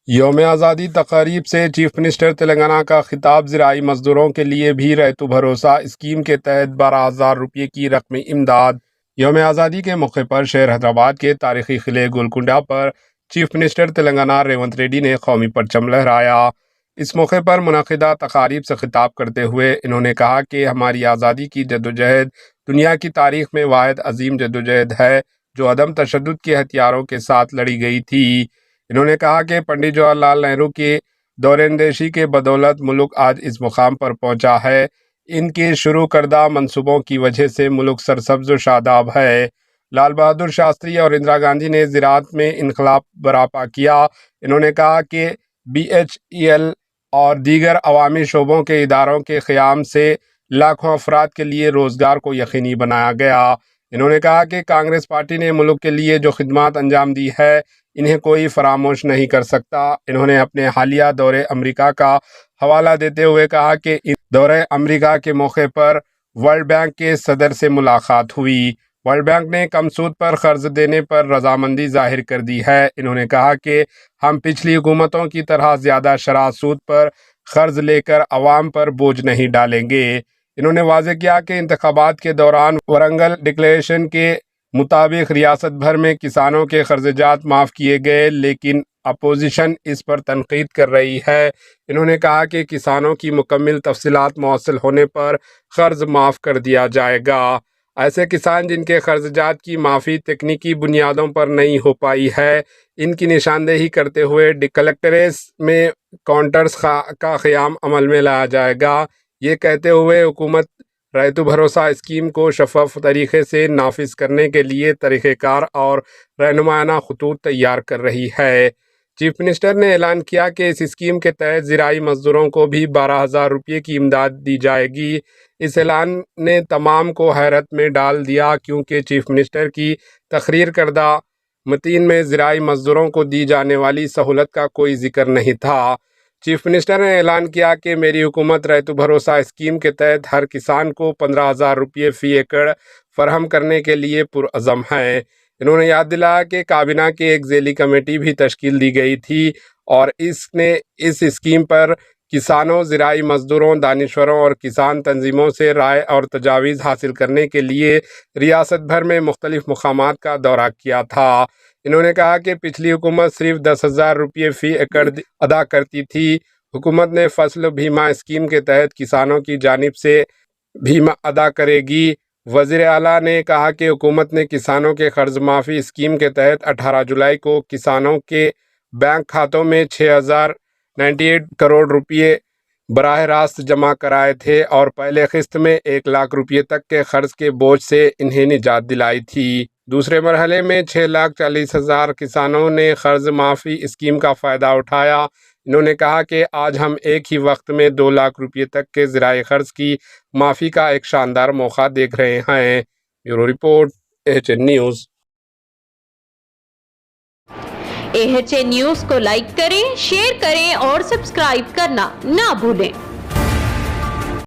یوم آزادی تقاریب سے چیف منسٹر تلنگانہ کا خطاب زراعی مزدوروں کے لیے بھی ریتو بھروسہ اسکیم کے تحت 12,000 روپے کی رقمی امداد۔ یوم آزادی کے موقع پر شہر حیدرآباد کے تاریخی قلعے گولکنڈہ پر چیف منسٹر تلنگانہ ریونت ریڈی نے قومی پرچم لہرایا۔ اس موقع پر منعقدہ تقاریب سے خطاب کرتے ہوئے انہوں نے کہا کہ ہماری آزادی کی جدوجہد دنیا کی تاریخ میں واحد عظیم جدوجہد ہے جو عدم تشدد کے ہتھیاروں کے ساتھ لڑی گئی تھی۔ انہوں نے کہا کہ پنڈت جواہر لال نہرو کے دور اندیشی کے بدولت ملک آج اس مقام پر پہنچا ہے۔ ان کے شروع کردہ منصوبوں کی وجہ سے ملک سرسبز و شاداب ہے۔ لال بہادر شاستری اور اندرا گاندھی نے زراعت میں انقلاب برپا کیا۔ انہوں نے کہا کہ BHEL اور دیگر عوامی شعبوں کے اداروں کے قیام سے لاکھوں افراد کے لیے روزگار کو یقینی بنایا گیا۔ انہوں نے کہا کہ کانگریس پارٹی نے ملک کے لیے جو خدمات انجام دی ہے انہیں کوئی فراموش نہیں کر سکتا۔ انہوں نے اپنے حالیہ دورے امریکہ کا حوالہ دیتے ہوئے کہا کہ اس دورے امریکہ کے موقع پر ورلڈ بینک کے صدر سے ملاقات ہوئی۔ ورلڈ بینک نے کم سود پر قرض دینے پر رضامندی ظاہر کر دی ہے۔ انہوں نے کہا کہ ہم پچھلی حکومتوں کی طرح زیادہ شرح سود پر قرض لے کر عوام پر بوجھ نہیں ڈالیں گے۔ انہوں نے واضح کیا کہ انتخابات کے دوران ورنگل ڈکلیریشن کے مطابق ریاست بھر میں کسانوں کے قرضات معاف کیے گئے، لیکن اپوزیشن اس پر تنقید کر رہی ہے۔ انہوں نے کہا کہ کسانوں کی مکمل تفصیلات موصول ہونے پر قرض معاف کر دیا جائے گا۔ ایسے کسان جن کے قرضات کی معافی تکنیکی بنیادوں پر نہیں ہو پائی ہے، ان کی نشاندہی کرتے ہوئے کلکٹریٹس میں کاؤنٹرز کا قیام عمل میں لایا جائے گا۔ یہ کہتے ہوئے حکومت ریتو بھروسہ اسکیم کو شفاف طریقے سے نافذ کرنے کے لیے طریقہ کار اور رہنمائانہ خطوط تیار کر رہی ہے۔ چیف منسٹر نے اعلان کیا کہ اس اسکیم کے تحت زراعی مزدوروں کو بھی 12,000 روپے کی امداد دی جائے گی۔ اس اعلان نے تمام کو حیرت میں ڈال دیا کیونکہ چیف منسٹر کی تقریر کردہ متن میں زراعی مزدوروں کو دی جانے والی سہولت کا کوئی ذکر نہیں تھا۔ چیف منسٹر نے اعلان کیا کہ میری حکومت ریتو بھروسہ اسکیم کے تحت ہر کسان کو 15,000 روپے فی ایکڑ فراہم کرنے کے لیے پرعزم ہے۔ انہوں نے یاد دلایا کہ کابینہ کی ایک ذیلی کمیٹی بھی تشکیل دی گئی تھی اور اس نے اس اسکیم پر کسانوں، زراعی مزدوروں، دانشوروں اور کسان تنظیموں سے رائے اور تجاویز حاصل کرنے کے لیے ریاست بھر میں مختلف مقامات کا دورہ کیا تھا۔ انہوں نے کہا کہ پچھلی حکومت صرف 10,000 روپے فی ایکڑ ادا کرتی تھی۔ حکومت نے فصل بیمہ اسکیم کے تحت کسانوں کی جانب سے بیمہ ادا کرے گی۔ وزیر اعلیٰ نے کہا کہ حکومت نے کسانوں کے قرض معافی اسکیم کے تحت 18 جولائی کو کسانوں کے بینک کھاتوں میں 6,098 کروڑ روپے براہ راست جمع کرائے تھے اور پہلے قسط میں 1,00,000 روپے تک کے قرض کے بوجھ سے انہیں نجات دلائی تھی۔ دوسرے مرحلے میں 6,40,000 کسانوں نے قرض معافی اسکیم کا فائدہ اٹھایا۔ انہوں نے کہا کہ آج ہم ایک ہی وقت میں 2,00,000 روپے تک کے زرعی قرض کی معافی کا ایک شاندار موقع دیکھ رہے ہیں۔ Bureau report AHN news. AHN news کو لائک کریں، شیئر کریں اور سبسکرائب کرنا نہ بھولیں۔